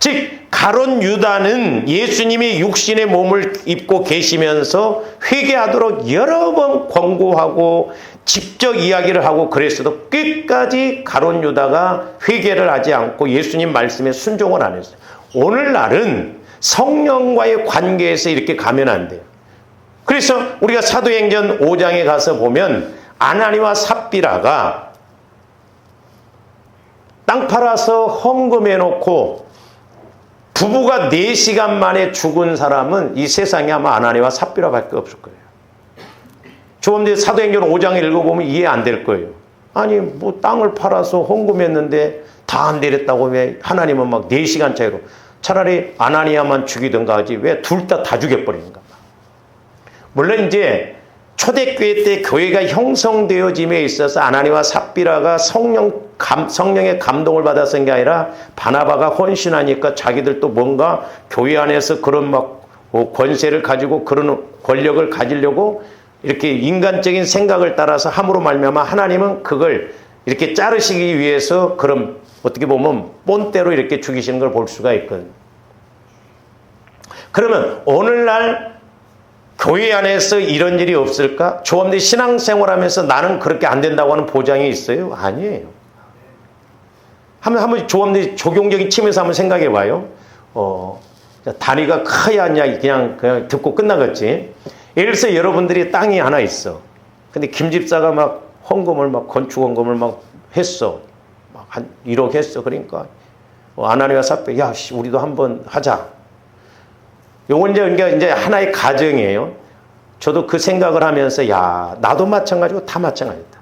즉 가룟 유다는 예수님이 육신의 몸을 입고 계시면서 회개하도록 여러 번 권고하고 직접 이야기를 하고 그랬어도 끝까지 가룟 유다가 회개를 하지 않고 예수님 말씀에 순종을 안 했어요. 오늘날은 성령과의 관계에서 이렇게 가면 안 돼요. 그래서 우리가 사도행전 5장에 가서 보면 아나니와 삽비라가 땅 팔아서 헌금해놓고 부부가 4시간 만에 죽은 사람은 이 세상에 아마 아나니와 삽비라밖에 없을 거예요. 조금 사도행전 5장을 읽어보면 이해 안 될 거예요. 아니 뭐 땅을 팔아서 헌금했는데 다 안 되랬다고 왜 하나님은 막 4시간 차이로 차라리 아나니아만 죽이든가 하지 왜 둘 다 죽여버리는가. 물론 이제 초대교회 때 교회가 형성되어짐에 있어서 아나니와 삽비라가 성령의 감동을 받았던 게 아니라 바나바가 헌신하니까 자기들도 뭔가 교회 안에서 그런 막 권세를 가지고 그런 권력을 가지려고 이렇게 인간적인 생각을 따라서 함으로 말미암아 하나님은 그걸 이렇게 자르시기 위해서 그런 어떻게 보면 본때로 이렇게 죽이시는 걸 볼 수가 있거든요. 그러면 오늘날 교회 안에서 이런 일이 없을까? 조원들이 신앙생활하면서 나는 그렇게 안 된다고 하는 보장이 있어요? 아니에요. 한번 조원들이 적용적인 측면에서 한번 생각해 봐요. 단위가 커야 하냐 그냥 듣고 끝나겠지. 예를 들어서 여러분들이 땅이 하나 있어. 근데 김 집사가 막 헌금을 막 건축 헌금을 막 했어. 막 한 1억 했어. 그러니까 아나니와 삽비 야, 우리도 한번 하자. 요건 이제 하나의 가정이에요. 저도 그 생각을 하면서 야, 나도 마찬가지고 다 마찬가지다.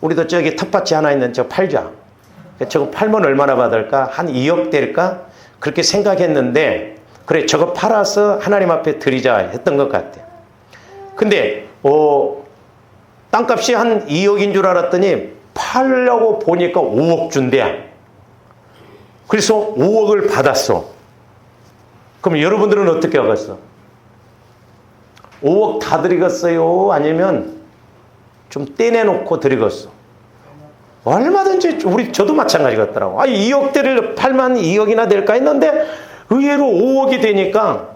우리도 저기 텃밭이 하나 있는데 저거 팔자. 저거 팔면 얼마나 받을까? 한 2억 될까? 그렇게 생각했는데 그래 저거 팔아서 하나님 앞에 드리자 했던 것 같아요. 근데 땅값이 한 2억인 줄 알았더니 팔려고 보니까 5억 준대야. 그래서 5억을 받았어. 그럼 여러분들은 어떻게 하겠어? 5억 다 드리겠어요? 아니면 좀 떼내놓고 드리겠어? 얼마든지 저도 마찬가지 같더라고. 2억대를 팔면 2억이나 될까 했는데 의외로 5억이 되니까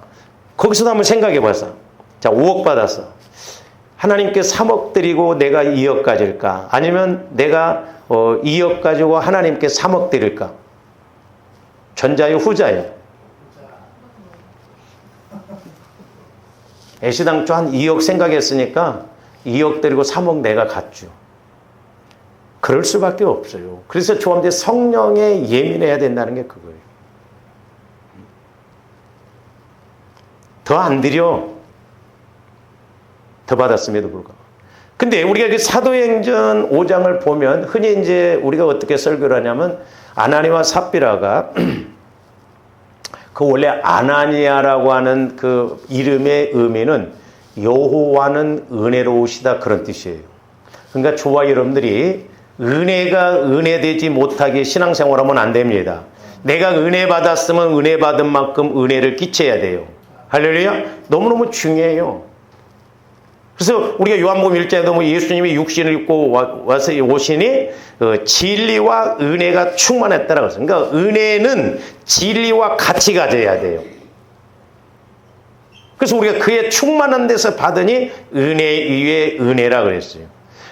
거기서도 한번 생각해 봤어. 자, 5억 받았어. 하나님께 3억 드리고 내가 2억 가질까? 아니면 내가 2억 가지고 하나님께 3억 드릴까? 전자요, 후자요? 애시당초 한 2억 생각했으니까 2억 드리고 3억 내가 갖죠. 그럴 수밖에 없어요. 그래서 조함들 성령에 예민해야 된다는 게 그거예요. 더 안 드려. 더 받았음에도 불구하고. 근데 우리가 그 사도행전 5장을 보면 흔히 이제 우리가 어떻게 설교를 하냐면 아나니와 삽비라가 그 원래 아나니아라고 하는 그 이름의 의미는 여호와는 은혜로우시다 그런 뜻이에요. 그러니까 저와 여러분들이 은혜가 은혜되지 못하게 신앙생활하면 안 됩니다. 내가 은혜 받았으면 은혜 받은 만큼 은혜를 끼쳐야 돼요. 할렐루야. 너무너무 중요해요. 그래서 우리가 요한복음 1장에도 보면 예수님이 육신을 입고 와서 오시니 진리와 은혜가 충만했다라고 했어요. 그러니까 은혜는 진리와 같이 가져야 돼요. 그래서 우리가 그의 충만한 데서 받으니 은혜 위에 은혜라 그랬어요.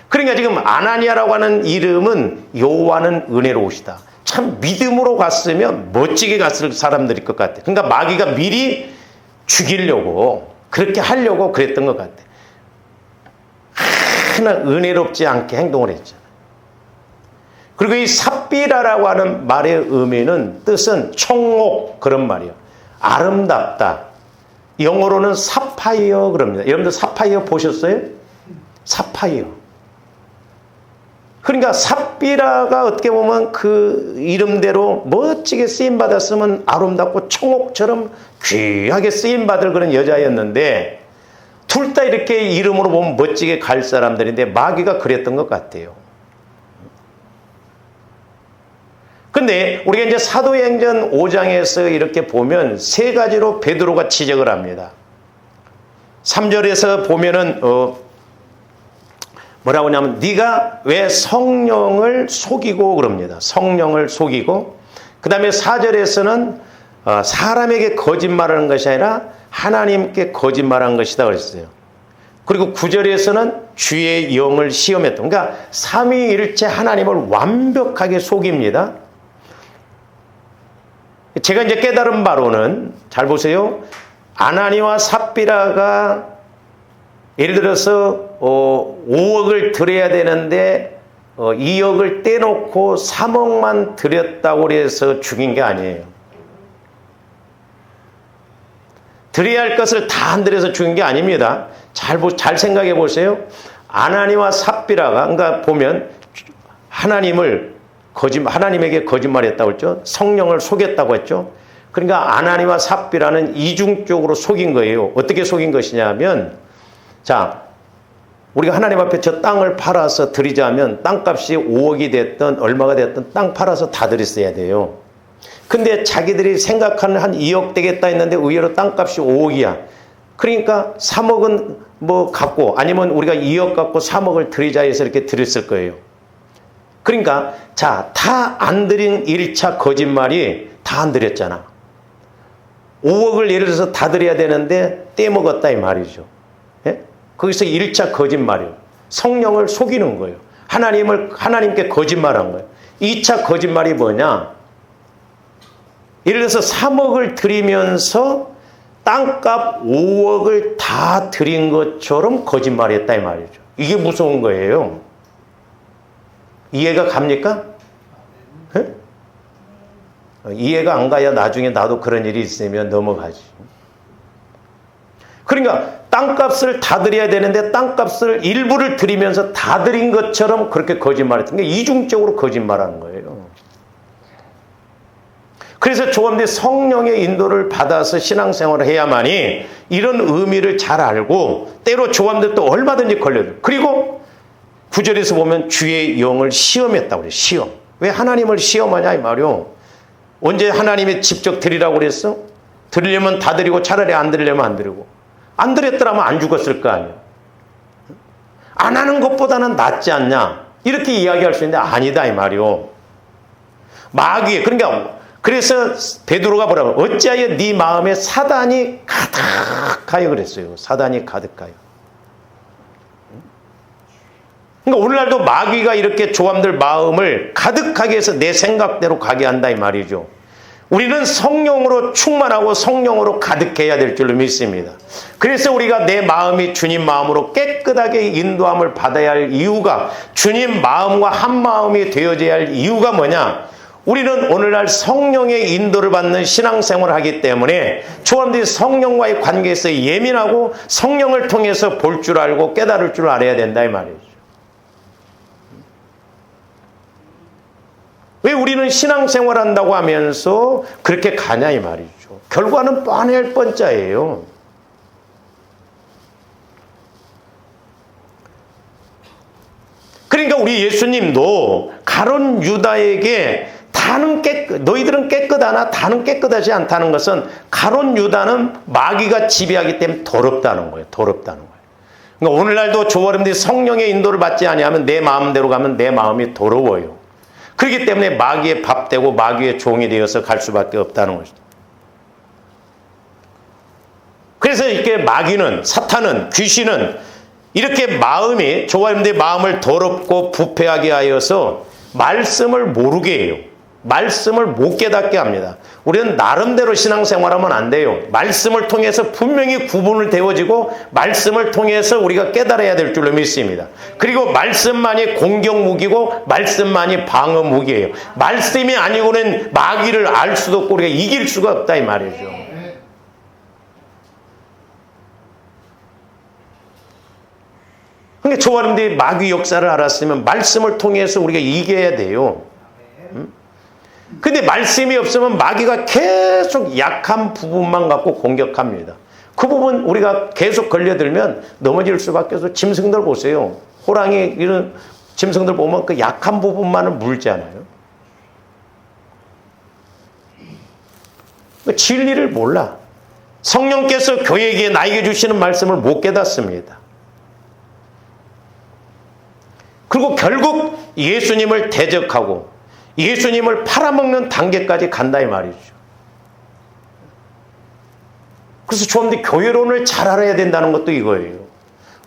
그러니까 지금 아나니아라고 하는 이름은 여호와는 은혜로우시다. 참 믿음으로 갔으면 멋지게 갔을 사람들일 것 같아요. 그러니까 마귀가 미리 죽이려고 그렇게 하려고 그랬던 것 같아요. 하나 은혜롭지 않게 행동을 했잖아요. 그리고 이 삽비라라고 하는 말의 의미는 뜻은 청옥 그런 말이에요. 아름답다. 영어로는 사파이어 그럽니다. 여러분들 사파이어 보셨어요? 사파이어. 그러니까 삽비라가 어떻게 보면 그 이름대로 멋지게 쓰임받았으면 아름답고 청옥처럼 귀하게 쓰임받을 그런 여자였는데 둘 다 이렇게 이름으로 보면 멋지게 갈 사람들인데 마귀가 그랬던 것 같아요. 근데 우리가 이제 사도행전 5장에서 이렇게 보면 세 가지로 베드로가 지적을 합니다. 3절에서 보면은 뭐라고 하냐면 네가 왜 성령을 속이고 그럽니다. 성령을 속이고 그 다음에 4절에서는 사람에게 거짓말하는 것이 아니라 하나님께 거짓말한 것이다 그랬어요. 그리고 9절에서는 주의 영을 시험했다. 그러니까 삼위일체 하나님을 완벽하게 속입니다. 제가 이제 깨달은 바로는 잘 보세요. 아나니와 삽비라가 예를 들어서 5억을 드려야 되는데 2억을 떼놓고 3억만 드렸다고 해서 죽인 게 아니에요. 드려야 할 것을 다 안 드려서 죽인 게 아닙니다. 잘 생각해 보세요. 아나니와 삽비라가 그러니까 보면 하나님에게 거짓말했다고 했죠. 성령을 속였다고 했죠. 그러니까 아나니와 삽비라는 이중적으로 속인 거예요. 어떻게 속인 것이냐면 자, 우리가 하나님 앞에 저 땅을 팔아서 드리자면 땅값이 5억이 됐든 얼마가 됐든 땅 팔아서 다 드렸어야 돼요. 근데 자기들이 생각하는 한 2억 되겠다 했는데 의외로 땅값이 5억이야. 그러니까 3억은 뭐 갖고 아니면 우리가 2억 갖고 3억을 드리자 해서 이렇게 드렸을 거예요. 그러니까 자, 다 안 드린 1차 거짓말이 다 안 드렸잖아. 5억을 예를 들어서 다 드려야 되는데 떼먹었다 이 말이죠. 예? 거기서 1차 거짓말이에요. 성령을 속이는 거예요. 하나님께 거짓말한 거예요. 2차 거짓말이 뭐냐? 예를 들어서 3억을 드리면서 땅값 5억을 다 드린 것처럼 거짓말했다 이 말이죠. 이게 무서운 거예요. 이해가 갑니까? 네? 이해가 안 가야 나중에 나도 그런 일이 있으면 넘어가지. 그러니까 땅값을 다 드려야 되는데 땅값을 일부를 드리면서 다 드린 것처럼 그렇게 거짓말했던 게 이중적으로 거짓말하는 거예요. 그래서 조금더 성령의 인도를 받아서 신앙생활을 해야만이 이런 의미를 잘 알고 때로 조감들도 얼마든지 걸려요. 그리고 9절에서 보면 주의 영을 시험했다고 그래요. 시험. 왜 하나님을 시험하냐 이 말이요. 언제 하나님이 직접 드리라고 그랬어? 드리려면 다 드리고 차라리 안 드리려면 안 드리고. 안 드렸더라면 안 죽었을 거 아니에요. 안 하는 것보다는 낫지 않냐. 이렇게 이야기할 수 있는데 아니다 이 말이요. 마귀 그러니까 그래서 베드로가 뭐라고 어찌하여 네 마음에 사단이 가득하여 그랬어요. 사단이 가득하여. 그러니까 오늘날도 마귀가 이렇게 조함들 마음을 가득하게 해서 내 생각대로 가게 한다 이 말이죠. 우리는 성령으로 충만하고 성령으로 가득해야 될 줄로 믿습니다. 그래서 우리가 내 마음이 주님 마음으로 깨끗하게 인도함을 받아야 할 이유가, 주님 마음과 한 마음이 되어져야 할 이유가 뭐냐? 우리는 오늘날 성령의 인도를 받는 신앙생활을 하기 때문에 저사람들이 성령과의 관계에서 예민하고 성령을 통해서 볼 줄 알고 깨달을 줄 알아야 된다 이 말이죠. 왜 우리는 신앙생활 한다고 하면서 그렇게 가냐 이 말이죠. 결과는 뻔할 뻔짜예요. 그러니까 우리 예수님도 가룟 유다에게 너희들은 깨끗하나 다는 깨끗하지 않다는 것은, 가룟 유다는 마귀가 지배하기 때문에 더럽다는 거예요. 더럽다는 거예요. 그러니까 오늘날도 저여러분들이 성령의 인도를 받지 아니하면 내 마음대로 가면 내 마음이 더러워요. 그렇기 때문에 마귀의 밥되고 마귀의 종이 되어서 갈 수밖에 없다는 것이죠. 그래서 이렇게 마귀는, 사탄은, 귀신은 이렇게 마음이, 저여러분들의 마음을 더럽고 부패하게 하여서 말씀을 모르게 해요. 말씀을 못 깨닫게 합니다. 우리는 나름대로 신앙생활하면 안 돼요. 말씀을 통해서 분명히 구분을 되어지고 말씀을 통해서 우리가 깨달아야 될 줄로 믿습니다. 그리고 말씀만이 공격 무기고 말씀만이 방어 무기예요. 말씀이 아니고는 마귀를 알 수도 없고 우리가 이길 수가 없다 이 말이죠. 그러니까 저 사람들이 마귀 역사를 알았으면 말씀을 통해서 우리가 이겨야 돼요. 근데 말씀이 없으면 마귀가 계속 약한 부분만 갖고 공격합니다. 그 부분 우리가 계속 걸려들면 넘어질 수밖에 없어요. 짐승들 보세요. 호랑이 이런 짐승들 보면 그 약한 부분만을 물잖아요. 진리를 몰라. 성령께서 교회에게 나에게 주시는 말씀을 못 깨닫습니다. 그리고 결국 예수님을 대적하고 예수님을 팔아먹는 단계까지 간다 이 말이죠. 그래서 저한테 교회론을 잘 알아야 된다는 것도 이거예요.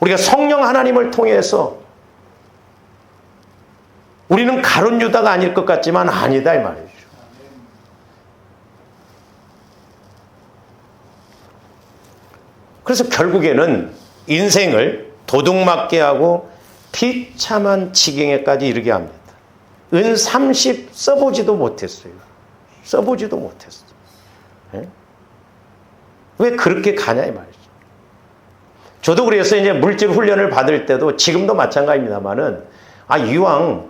우리가 성령 하나님을 통해서 우리는 가룟 유다가 아닐 것 같지만 아니다 이 말이죠. 그래서 결국에는 인생을 도둑맞게 하고 비참한 지경에까지 이르게 합니다. 은 30 써보지도 못했어요. 써보지도 못했어요. 네? 왜 그렇게 가냐 이 말이죠. 저도 그래서 이제 물질 훈련을 받을 때도 지금도 마찬가지입니다만은, 이왕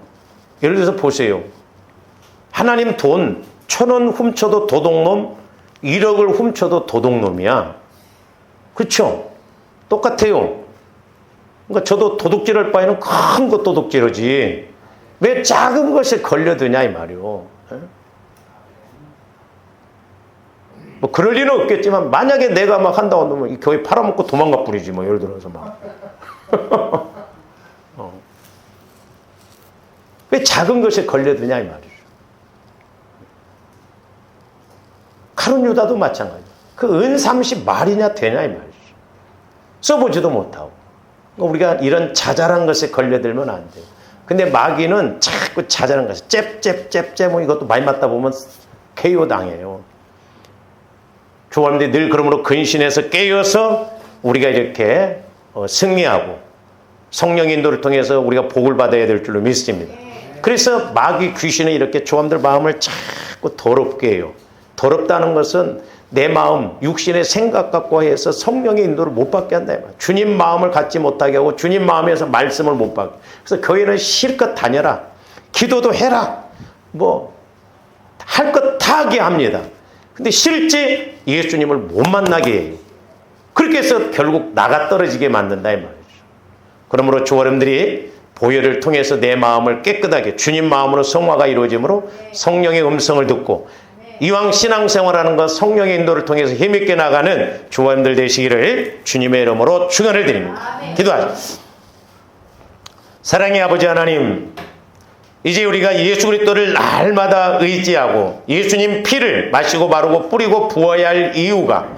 예를 들어서 보세요. 하나님 돈 1,000원 훔쳐도 도둑놈, 1억을 훔쳐도 도둑놈이야. 그렇죠? 똑같아요. 그러니까 저도 도둑질할 바에는 큰 거 도둑질하지. 왜 작은 것에 걸려드냐 이 말이요. 뭐 그럴 리는 없겠지만 만약에 내가 막 한다고 하면 이 교회 팔아먹고 도망가 뿌리지 뭐, 예를 들어서 막. 왜 작은 것에 걸려드냐 이 말이죠. 가룟 유다도 마찬가지야. 그 은 30 말이냐 되냐 이 말이죠. 써보지도 못하고. 우리가 이런 자잘한 것에 걸려들면 안 돼요. 근데 마귀는 자꾸 자잘한 것에 잽 뭐 이것도 많이 맞다 보면 KO 당해요. 조합원들이 늘 그러므로 근신해서 깨어서 우리가 이렇게 승리하고 성령 인도를 통해서 우리가 복을 받아야 될 줄로 믿습니다. 그래서 마귀 귀신은 이렇게 조합원들 마음을 자꾸 더럽게 해요. 더럽다는 것은 내 마음, 육신의 생각 갖고 해서 성령의 인도를 못 받게 한다. 주님 마음을 갖지 못하게 하고 주님 마음에서 말씀을 못 받게. 그래서 교회는 실컷 다녀라. 기도도 해라. 뭐 할 것 다 하게 합니다. 근데 실제 예수님을 못 만나게 해요. 그렇게 해서 결국 나가 떨어지게 만든다 이 말이죠. 그러므로 주어름들이 보혈을 통해서 내 마음을 깨끗하게 주님 마음으로 성화가 이루어지므로 성령의 음성을 듣고 이왕 신앙생활하는 것 성령의 인도를 통해서 힘있게 나가는 주원들 되시기를 주님의 이름으로 축원을 드립니다. 기도하십시오. 사랑의 아버지 하나님, 이제 우리가 예수 그리스도를 날마다 의지하고 예수님 피를 마시고 바르고 뿌리고 부어야 할 이유가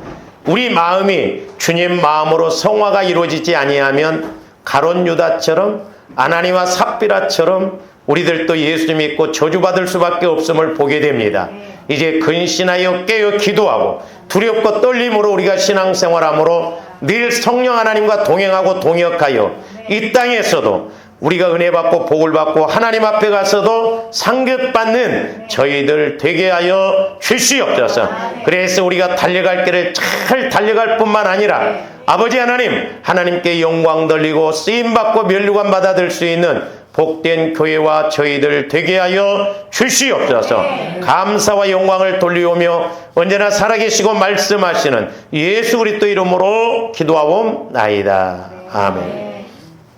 우리 마음이 주님 마음으로 성화가 이루어지지 아니하면 가룟 유다처럼 아나니와 삽비라처럼 우리들도 예수 믿고 저주받을 수밖에 없음을 보게 됩니다. 이제 근신하여 깨어 기도하고 두렵고 떨림으로 우리가 신앙생활함으로 늘 성령 하나님과 동행하고 동역하여 이 땅에서도 우리가 은혜 받고 복을 받고 하나님 앞에 가서도 상급받는 저희들 되게 하여 주시옵소서. 그래서 우리가 달려갈 길을 잘 달려갈 뿐만 아니라 아버지 하나님께 영광 돌리고 쓰임받고 면류관 받아들 수 있는 복된 교회와 저희들 되게 하여 주시옵소서. 감사와 영광을 돌리오며 언제나 살아계시고 말씀하시는 예수 그리스도 이름으로 기도하옵나이다. 아멘.